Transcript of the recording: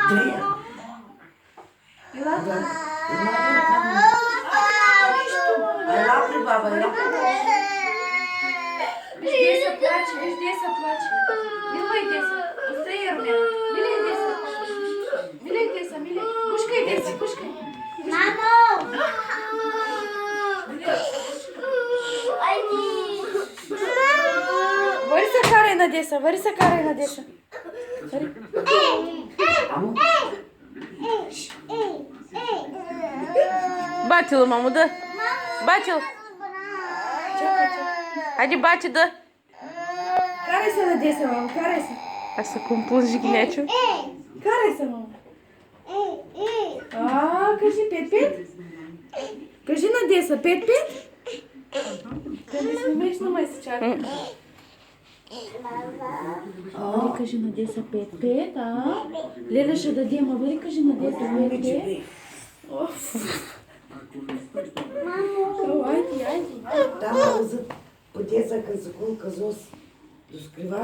Ела при баба, ела. Виж, Деса плаче, виж, Деса плаче. Милай, Деса. Острее, Румяна. Милей, Деса. Милей, Деса, милей. Кушкай, Деса, кушкай. Мамо! Вари се карай на Деса, вари се карай на Деса. Вари. Amo. Бачила, мамо, да? Бачил? Чакай, чакай. Хайде, бачи, да. Карай се на Деса, мамо, карай се. Аз се компунжи гнечо. Карай се, мамо. Кажи 5-5. Кажи на Деса 5-5. Къде смешно май се чака. Вари, кажи на Деса 5-5, а? Леля ще даде, ма вари, кажи на Деса 5-5. Мамо! Айди, айди. Там, по деца, când se culcă jos, скрива.